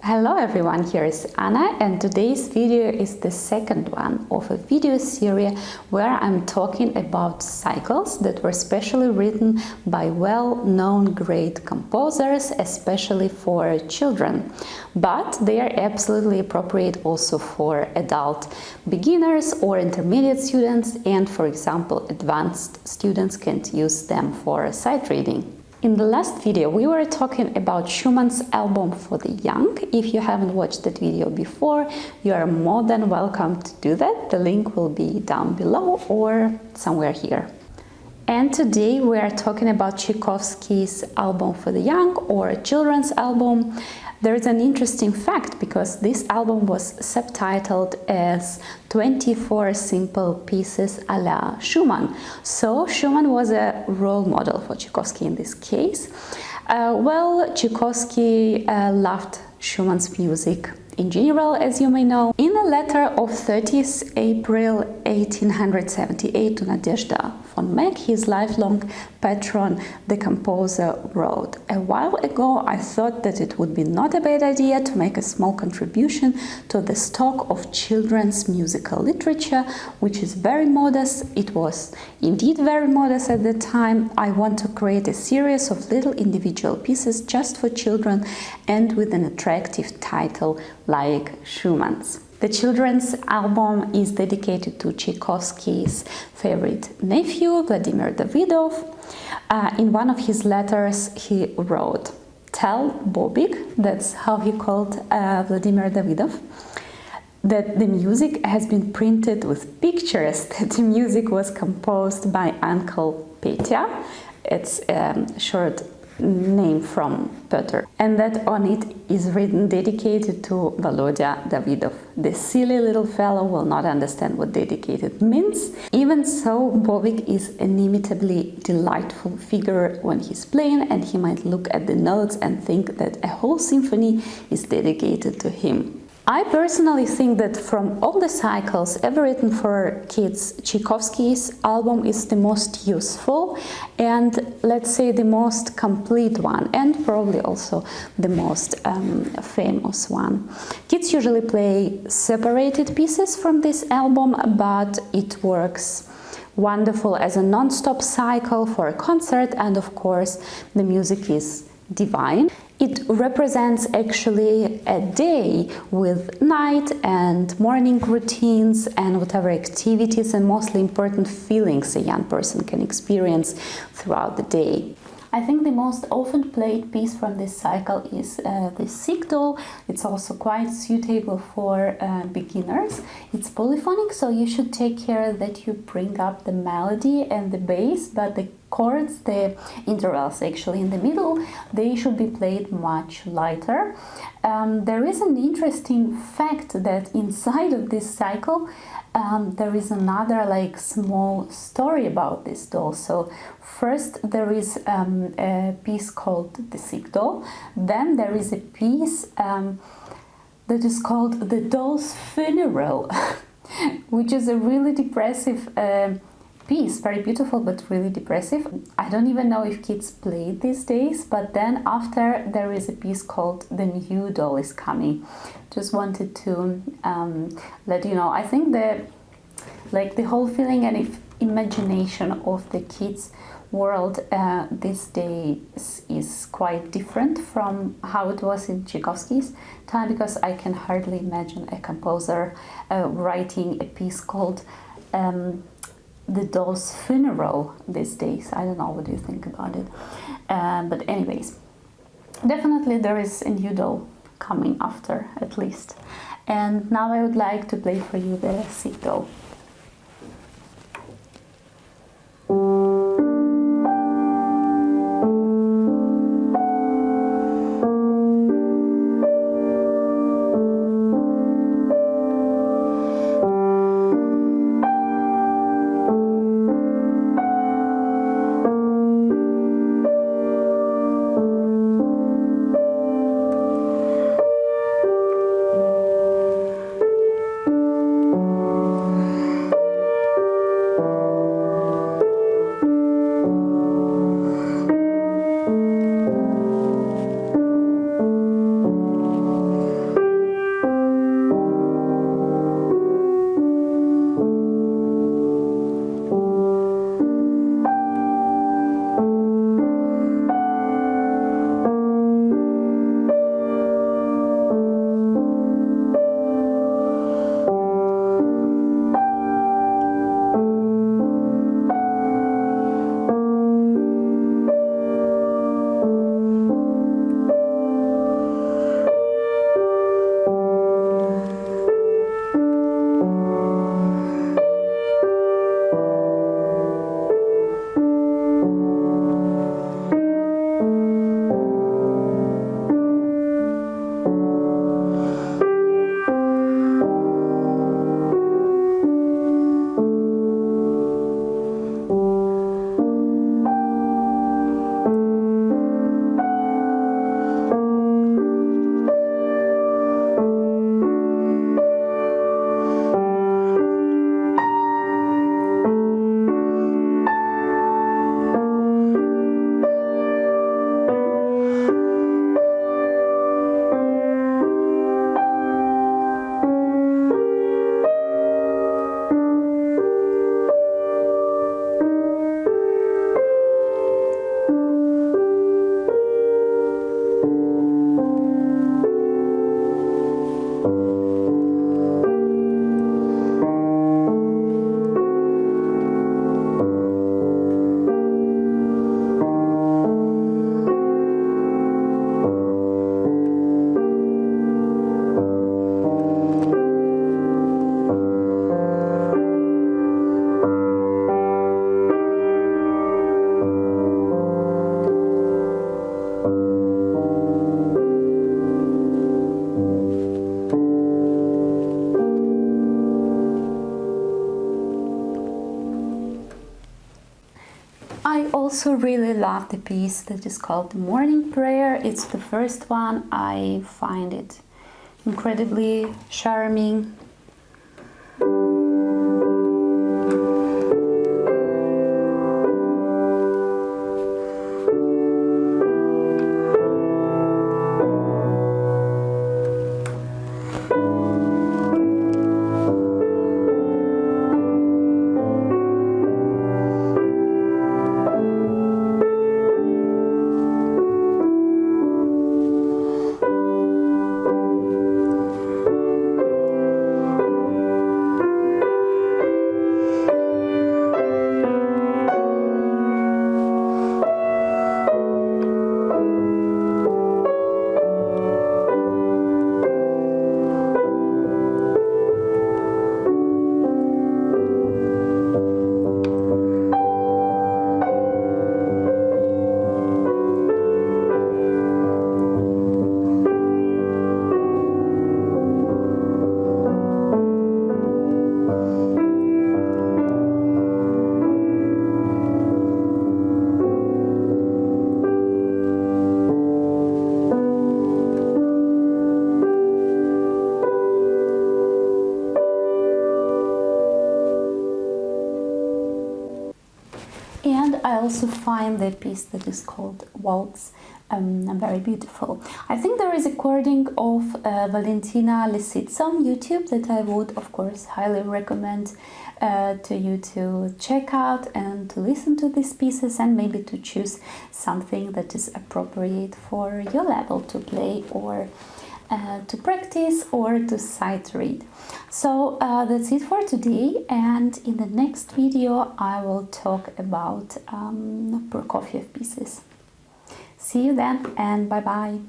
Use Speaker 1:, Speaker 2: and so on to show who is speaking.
Speaker 1: Hello everyone, here is Anna, and today's video is the second one of a video series where I'm talking about cycles that were specially written by well-known great composers, especially for children. But they are absolutely appropriate also for adult beginners or intermediate students, and for example, advanced students can use them for sight reading. In the last video we were talking about Schumann's album for the young. If you haven't watched that video before, you are more than welcome to do that. The link will be down below or somewhere here. And today we are talking about Tchaikovsky's album for the young or children's album. There is an interesting fact because this album was subtitled as 24 simple pieces a la Schumann. So Schumann was a role model for Tchaikovsky in this case. Tchaikovsky loved Schumann's music in general, as you may know. In a letter of 30th April 1878 to Nadezhda von Meck, his lifelong patron, the composer, wrote, "A while ago I thought that it would be not a bad idea to make a small contribution to the stock of children's musical literature, which is very modest. It was indeed very modest at the time. I want to create a series of little individual pieces just for children and with an attractive title like Schumann's." The children's album is dedicated to Tchaikovsky's favorite nephew, Vladimir Davydov. In one of his letters he wrote, "Tell Bobik," that's how he called Vladimir Davydov, "that the music has been printed with pictures, that the music was composed by Uncle Petya," it's a short name from Peter, "and that on it is written dedicated to Volodya Davydov. The silly little fellow will not understand what dedicated means. Even so, Bobik is an inimitably delightful figure when he's playing, and he might look at the notes and think that a whole symphony is dedicated to him." I personally think that from all the cycles ever written for kids, Tchaikovsky's album is the most useful and, let's say, the most complete one, and probably also the most famous one. Kids usually play separated pieces from this album, but it works wonderful as a non-stop cycle for a concert, and of course the music is divine. It represents actually a day with night and morning routines and whatever activities and mostly important feelings a young person can experience throughout the day. I think the most often played piece from this cycle is the Sieg-Doll. It's also quite suitable for beginners. It's polyphonic, so you should take care that you bring up the melody and the bass, but the chords, the intervals actually in the middle, they should be played much lighter. There is an interesting fact that inside of this cycle there is another small story about this doll. So first there is a piece called the Sieg-Doll, then there is a piece that is called the Doll's Funeral, which is a really depressive piece, very beautiful but really depressive. I don't even know if kids play it these days, but then after there is a piece called The New Doll is Coming. Just wanted to let you know. I think that the whole feeling and imagination of the kids' world these days is quite different from how it was in Tchaikovsky's time, because I can hardly imagine a composer writing a piece called The Doll's Funeral these days. I don't know, what do you think about it? But anyways, definitely there is a new doll coming after, at least. And now I would like to play for you the Sieg-Doll. also really love the piece that is called The Morning Prayer. It's the first one. I find it incredibly charming. And I also find the piece that is called Waltz very beautiful. I think there is a recording of Valentina Lisitsa on YouTube that I would, of course, highly recommend to you to check out and to listen to these pieces, and maybe to choose something that is appropriate for your level to play, or to practice, or to sight read. So that's it for today, and in the next video I will talk about Prokofiev pieces. See you then, and bye bye.